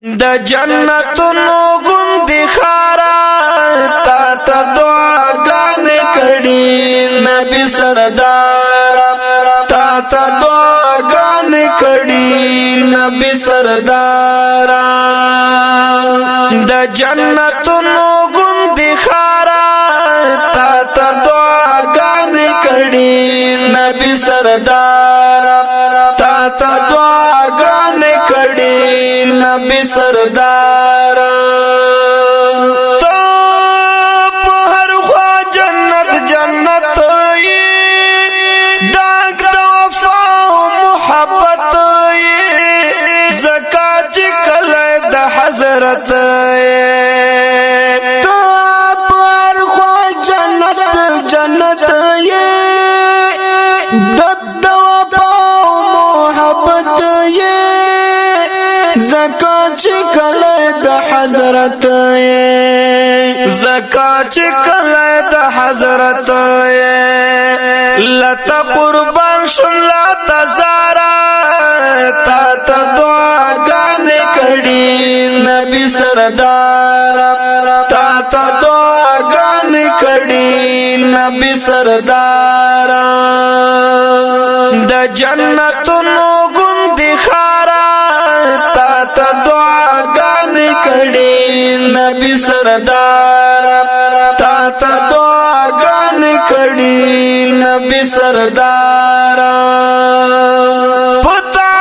د جنتونو غوندې خارا تا ته دعاګانې کړي نبی سردار تا ته دعاګانې کړي نبی سردار د جنتونو غوندې خارا تا ته دعاګانې کړي نبی سردار تا ته دعاګانې کړي نبی سردار تو په هر خوا جنت جنت یې ډاک د وفا او محبت یې زکات چې کله د حضرت یې تو په هر خوا جنت جنت یې ډاک د وفا او محبت یې زکات چې کله د حضرت یې زکات چې کله د حضرت یې لته قربان شم لته زارا تا ته دعاګانې کړي نبی سردار تا ته دعاګانې کړي نبی سردار د جنتونو غوندې خارا تا ته دعاګانې کړي نبی سردار تا ته دعاګانې کړي نبی سردار پتا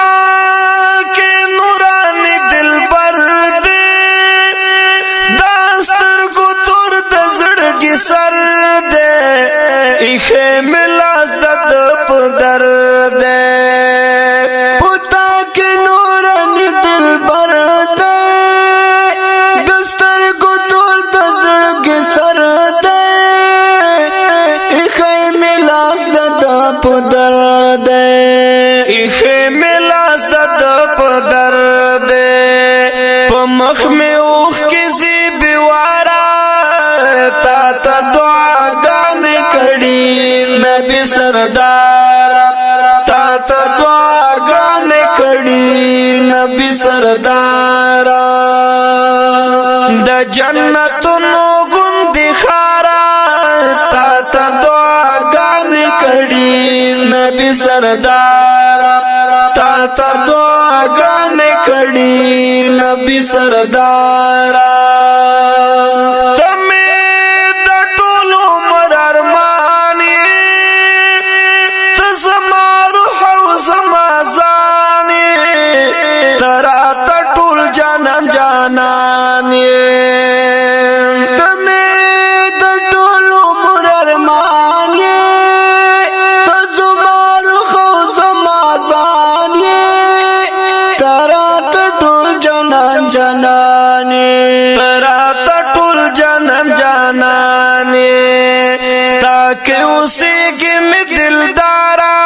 کې نورانی دلبر دې داستر کو تور د زړګي سر دې اخه ملاس د په درد پتا کې نورانی دلبر دې دستر کو تور د زړګي سر دې اخی ملاس د په درد اخه ملاس د په درد په مخ می اوخ کې زی بیوارا تا ته دعاګانې کړي نبی سردار تا ته دعاګانې کړي نبی سردار د جنتونو غوندې خارا تا ته دعاګانې کړي نبی سردار تا ته دعاګانې کړي نبی سردار جانان یې تمه د ټولو مر ارمان یې ته زمار خو زمازان یې ترات ټول جنان جنان یې ترات ټول جنان جانان یې تاکه اوسېږي مې دلدارا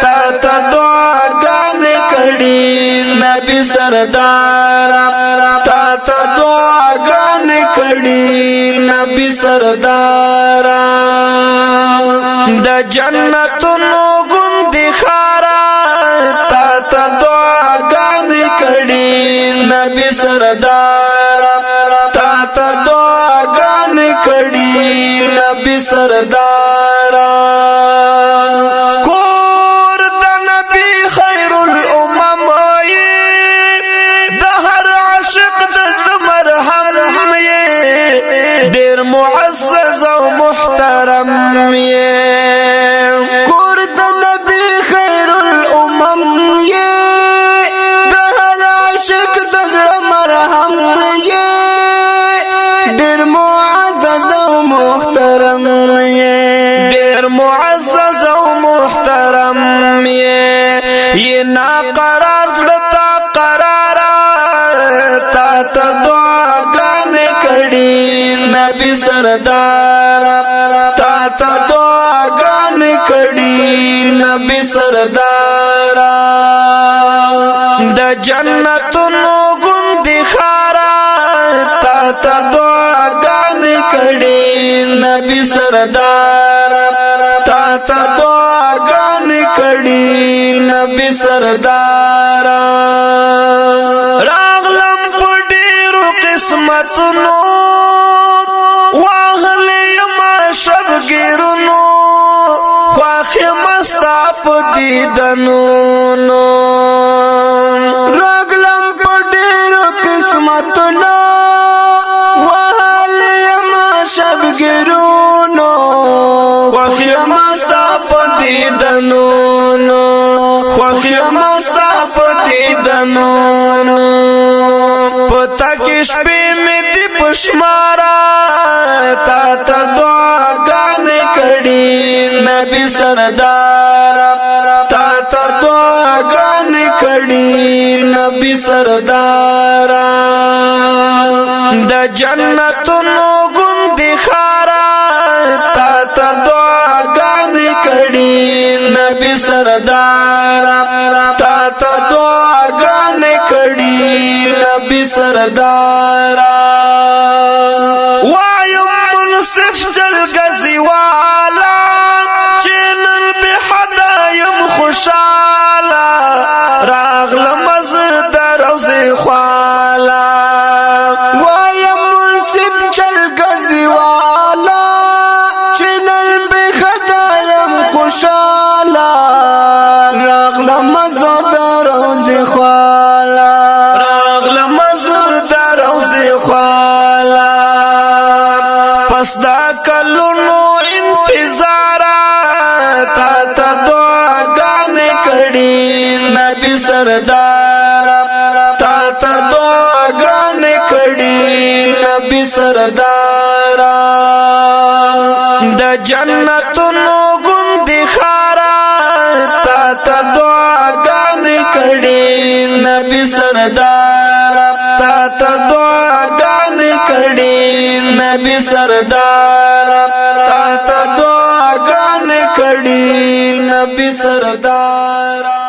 تا ته دعاګانې کړي نبی سردار تا ته دعاګانې کړي نبی سردار د جنتونو غوندې خارا تا ته دعاګانې کړي نبی سردار تا ته دعاګانې کړي نبی سردار معزز او محترم یې کور د نبی خیر الامم یې د هر عاشق د زړه مرهم یې ډېر معزز او محترم یې ډېر معزز او محترم یې ناقرار زړه تا قرار تا ته دعاګانې کړي نبی سردار تا ته دعاګانې کړي نبی سردار د جنتونو غوندې خارا تا ته دعاګانې کړي نبی سردار تا ته دعاګانې کړي نبی سردار راغلا قسمتونو واهلی ما شبگیرونو خواخی مستاف دیدنونو راغلم په ډېرو قسمتونو وهلی ما شبګیرونو خواخی مستاف دیدنونو خواخی مستاف دیدنونو پتا کی شپی میں دی پشمارا تا تا دعاگانے کڑی نبی سردارا تا تا دعاگانے کڑی نبی سردارا دا جنتونو گندی خارا تا تا دعاگانے کڑی نبی سردارا تا تا دعاگانے کڑی نبی سردارا وایم منصف جلگزی والا چینل بحدایم خوشالا راغلم از دروزی خوالا وایم منصف جلگزی والا چینل بخدایم خوشالا راغلم از دروزی خوالا پس دا کلونو انتظارا تا تا دعاگانے کڑی نبی سردارا تا تا دعاگانے کڑی نبی سردارا دا جنتونو گندی خارا تا تا دعاگانے کڑی نبی سردارا تا تا دعاگانے کڑی نبی سردارا تا تا دعاگانے کڑی نبی سردارا